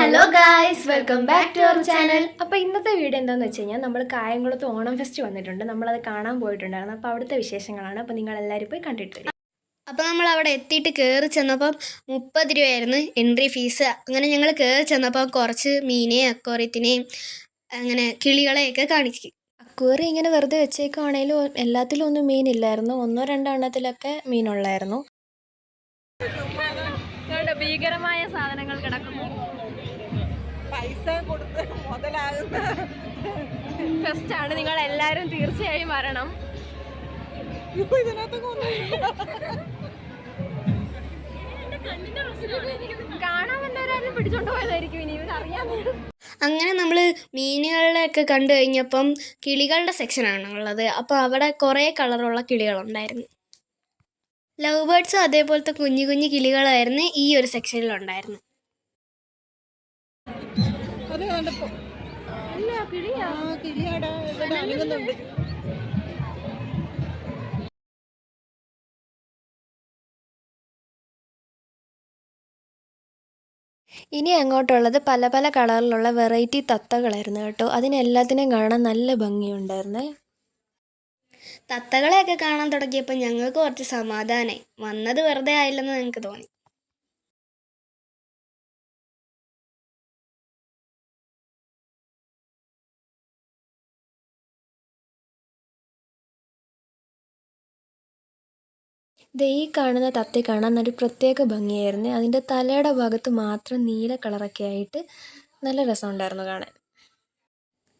Hello guys, welcome back to our channel. അപ്പോൾ ഇന്നത്തെ video എന്താണെന്ന് വെച്ച് കഴിഞ്ഞാൽ നമ്മൾ കായംകുളത്ത് ഓണം ഫെസ്റ്റ് വന്നിട്ടുണ്ട്. നമ്മളത് കാണാൻ പോയിട്ടുണ്ടായിരുന്നു. അപ്പോൾ അവിടുത്തെ വിശേഷങ്ങളാണ്. അപ്പോൾ നിങ്ങളെല്ലാവരും പോയി കണ്ടിട്ട് വരും. അപ്പോൾ നമ്മൾ അവിടെ എത്തിയിട്ട് കയറി ചെന്നപ്പം 30 രൂപയായിരുന്നു എൻട്രി ഫീസ്. അങ്ങനെ ഞങ്ങൾ കയറി ചെന്നപ്പോൾ കുറച്ച് മീനെയും അക്വേറിയത്തിനെയും അങ്ങനെ കിളികളെയൊക്കെ കാണിച്ചു. അക്വേറിയം ഇങ്ങനെ വെറുതെ വെച്ചേക്കുവാണെങ്കിലും എല്ലാത്തിലും ഒന്നും മീനില്ലായിരുന്നു. 1-2 എണ്ണത്തിലൊക്കെ മീനുള്ളായിരുന്നു. ഭീകരമായ സാധനങ്ങൾ കിടക്കുന്നു. പൈസ കൊടുത്ത് മുതലാകുന്ന ഫെസ്റ്റാണ്. നിങ്ങൾ എല്ലാവരും തീർച്ചയായും വരണം. കാണാൻ വന്നവരാരും പിടിച്ചോണ്ട് പോയതായിരിക്കും. ഇനി ഇവരറിയാൻ. അങ്ങനെ നമ്മൾ മീനുകളെയൊക്കെ കണ്ടു കഴിഞ്ഞപ്പം കിളികളുടെ സെക്ഷനാണുള്ളത്. അപ്പോൾ അവിടെ കുറേ കളറുള്ള കിളികളുണ്ടായിരുന്നു. ലവ് ബേർഡ്സും അതേപോലത്തെ കുഞ്ഞു കുഞ്ഞു കിളികളായിരുന്നു ഈ ഒരു സെക്ഷനിലുണ്ടായിരുന്നു. ഇനി അങ്ങോട്ടുള്ളത് പല പല കളറിലുള്ള വെറൈറ്റി തത്തകളായിരുന്നു കേട്ടോ. അതിനെല്ലാത്തിനെയും കാണാൻ നല്ല ഭംഗിയുണ്ടായിരുന്നേ. തത്തകളെയൊക്കെ കാണാൻ തുടങ്ങിയപ്പോൾ ഞങ്ങൾക്ക് കുറച്ച് സമാധാനമായി. വന്നത് വെറുതെ ആയില്ലെന്ന് ഞങ്ങൾക്ക് തോന്നി. ഈ കാണുന്ന തത്തയെ കാണാൻ ഒരു പ്രത്യേക ഭംഗിയായിരുന്നു. അതിൻ്റെ തലയുടെ ഭാഗത്ത് മാത്രം നീല കളറൊക്കെ ആയിട്ട് നല്ല രസമുണ്ടായിരുന്നു കാണാൻ.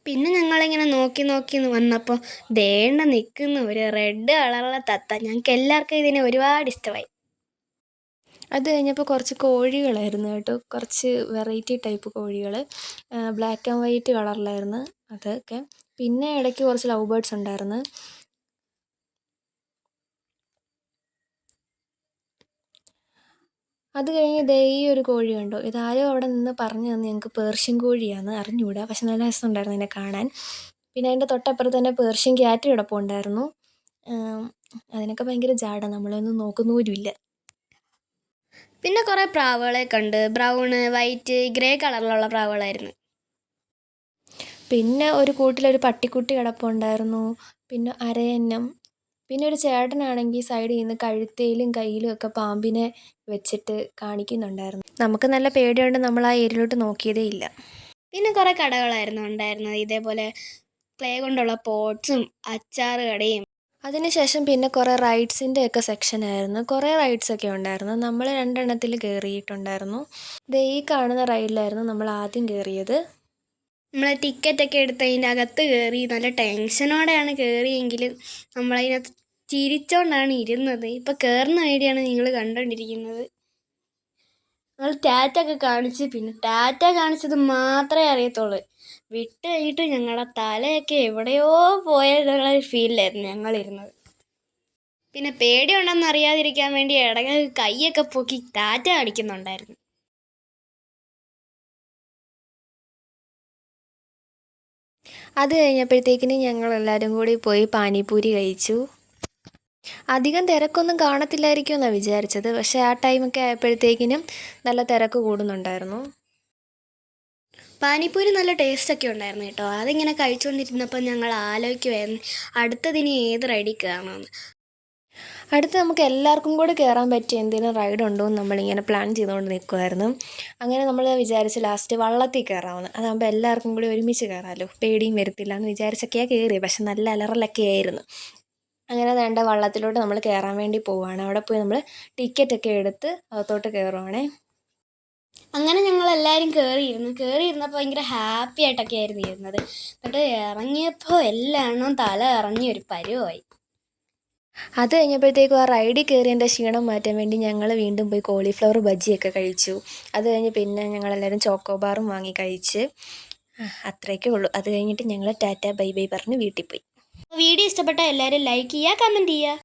പിന്നെ ഞങ്ങളിങ്ങനെ നോക്കി നോക്കി വന്നപ്പോൾ ദേണ്ട നിൽക്കുന്ന ഒരു റെഡ് കളറുള്ള തത്ത. ഞങ്ങൾക്ക് എല്ലാവർക്കും ഇതിനെ ഒരുപാട് ഇഷ്ടമായി. അത് കഴിഞ്ഞപ്പോൾ കുറച്ച് കോഴികളായിരുന്നു കേട്ടോ. കുറച്ച് വെറൈറ്റി ടൈപ്പ് കോഴികൾ, ബ്ലാക്ക് ആൻഡ് വൈറ്റ് കളറിലായിരുന്നു അതൊക്കെ. പിന്നെ ഇടയ്ക്ക് കുറച്ച് ലവ് ബേർഡ്സ് ഉണ്ടായിരുന്നു. അത് കഴിഞ്ഞ് ഈ ഒരു കോഴി കണ്ടോ. ഇതാരും അവിടെ നിന്ന് പറഞ്ഞു തന്നു ഞങ്ങൾക്ക് പേർഷ്യൻ കോഴിയാണ്, അറിഞ്ഞുകൂടാ. പക്ഷെ നല്ല രസമുണ്ടായിരുന്നു ഇതിനെ കാണാൻ. പിന്നെ അതിൻ്റെ തൊട്ടപ്പുറത്ത് തന്നെ പേർഷ്യൻ ക്യാറ്റ് കിടപ്പുണ്ടായിരുന്നു. അതിനൊക്കെ ഭയങ്കര ജാട, നമ്മളൊന്നും നോക്കുന്ന പോലും ഇല്ല. പിന്നെ കുറേ പ്രാവുകളെ കണ്ട്. ബ്രൗണ്, വൈറ്റ്, ഗ്രേ കളറിലുള്ള പ്രാവുകളായിരുന്നു. പിന്നെ ഒരു കൂട്ടിലൊരു പട്ടിക്കുട്ടി കിടപ്പുണ്ടായിരുന്നു. പിന്നെ അരയന്നം. പിന്നെ ഒരു ചേട്ടനാണെങ്കിൽ സൈഡിൽ നിന്ന് കഴുത്തേലും കയ്യിലും ഒക്കെ പാമ്പിനെ വെച്ചിട്ട് കാണിക്കുന്നുണ്ടായിരുന്നു. നമുക്ക് നല്ല പേടിയുണ്ട്, നമ്മൾ ആ ഏരിയയിലോട്ട് നോക്കിയതേ ഇല്ല. പിന്നെ കുറേ കടകളായിരുന്നു ഉണ്ടായിരുന്നത്. ഇതേപോലെ ക്ലേ കൊണ്ടുള്ള പോട്ട്സും അച്ചാറ് കടയും. അതിനുശേഷം പിന്നെ കുറേ റൈഡ്സിൻ്റെ ഒക്കെ സെക്ഷനായിരുന്നു. കുറേ റൈഡ്സൊക്കെ ഉണ്ടായിരുന്നു. നമ്മൾ 2 എണ്ണത്തിൽ കയറിയിട്ടുണ്ടായിരുന്നു. ഈ കാണുന്ന റൈഡിലായിരുന്നു നമ്മൾ ആദ്യം കയറിയത്. നമ്മൾ ടിക്കറ്റൊക്കെ എടുത്ത് അതിൻ്റെ അകത്ത് കയറി. നല്ല ടെൻഷനോടെയാണ് കയറിയെങ്കിലും നമ്മളതിനകത്ത് ചിരിച്ചോണ്ടാണ് ഇരുന്നത്. ഇപ്പോൾ കയറുന്ന ഐഡിയാണ് നിങ്ങൾ കണ്ടുകൊണ്ടിരിക്കുന്നത്. നമ്മൾ ടാറ്റൊക്കെ കാണിച്ച്, പിന്നെ ടാറ്റ കാണിച്ചത് മാത്രമേ അറിയത്തുള്ളൂ. വിട്ട് കഴിഞ്ഞിട്ട് ഞങ്ങളുടെ തലയൊക്കെ എവിടെയോ പോയതുള്ള ഒരു ഫീലിലായിരുന്നു ഞങ്ങളിരുന്നത്. പിന്നെ പേടിയുണ്ടെന്ന് അറിയാതിരിക്കാൻ വേണ്ടി ഇടയ്ക്ക് കൈയൊക്കെ പൊക്കി ടാറ്റ കാണിക്കുന്നുണ്ടായിരുന്നു. അത് കഴിഞ്ഞപ്പോഴത്തേക്കിന് ഞങ്ങളെല്ലാവരും കൂടി പോയി പാനിപൂരി കഴിച്ചു. അധികം തിരക്കൊന്നും കാണത്തില്ലായിരിക്കും എന്നാണ് വിചാരിച്ചത്. പക്ഷേ ആ ടൈമൊക്കെ ആയപ്പോഴത്തേക്കിനും നല്ല തിരക്ക് കൂടുന്നുണ്ടായിരുന്നു. പാനിപ്പൂരി നല്ല ടേസ്റ്റൊക്കെ ഉണ്ടായിരുന്നു കേട്ടോ. അതിങ്ങനെ കഴിച്ചുകൊണ്ടിരുന്നപ്പോൾ ഞങ്ങൾ ആലോചിക്കുമായിരുന്നു അടുത്തതിന് ഏത് റൈഡിൽ കയറണമെന്ന്. അടുത്ത് നമുക്ക് എല്ലാവർക്കും കൂടി കയറാൻ പറ്റിയ എന്തെങ്കിലും റൈഡ് ഉണ്ടോ എന്ന് നമ്മളിങ്ങനെ പ്ലാൻ ചെയ്തുകൊണ്ട് നിൽക്കുമായിരുന്നു. അങ്ങനെ നമ്മൾ വിചാരിച്ച് ലാസ്റ്റ് വള്ളത്തിൽ കയറാമെന്ന്. അതാകുമ്പോൾ എല്ലാവർക്കും കൂടി ഒരുമിച്ച് കയറാമല്ലോ, പേടിയും വരത്തില്ല എന്ന് വിചാരിച്ചൊക്കെയാണ് കയറിയത്. പക്ഷെ നല്ല അലറലൊക്കെ ആയിരുന്നു. അങ്ങനെ വേണ്ട വള്ളത്തിലോട്ട് നമ്മൾ കയറാൻ വേണ്ടി പോവുകയാണ്. അവിടെ പോയി നമ്മൾ ടിക്കറ്റൊക്കെ എടുത്ത് അകത്തോട്ട് കയറുവാണേ. അങ്ങനെ ഞങ്ങളെല്ലാവരും കയറിയിരുന്നപ്പോൾ ഭയങ്കര ഹാപ്പി ആയിട്ടൊക്കെ ആയിരുന്നു ഇരുന്നത്. എന്നിട്ട് ഇറങ്ങിയപ്പോൾ എല്ലാം തല ഇറങ്ങി ഒരു പരുവായി. അത് കഴിഞ്ഞപ്പോഴത്തേക്കും ആ റൈഡിൽ കയറിയതിൻ്റെ ക്ഷീണം മാറ്റാൻ വേണ്ടി ഞങ്ങൾ വീണ്ടും പോയി കോളിഫ്ലവർ ബജിയൊക്കെ കഴിച്ചു. അത് കഴിഞ്ഞ് പിന്നെ ഞങ്ങളെല്ലാവരും ചോക്കോബാറും വാങ്ങി കഴിച്ച്. അത്രയൊക്കെ ഉള്ളൂ. അത് കഴിഞ്ഞിട്ട് ഞങ്ങൾ ടാറ്റ ബൈ ബൈ പറഞ്ഞ് വീട്ടിൽ പോയി. വീഡിയോ ഇഷ്ടപ്പെട്ടാൽ എല്ലാവരും ലൈക്ക് ചെയ്യുക, കമൻറ്റ് ചെയ്യുക.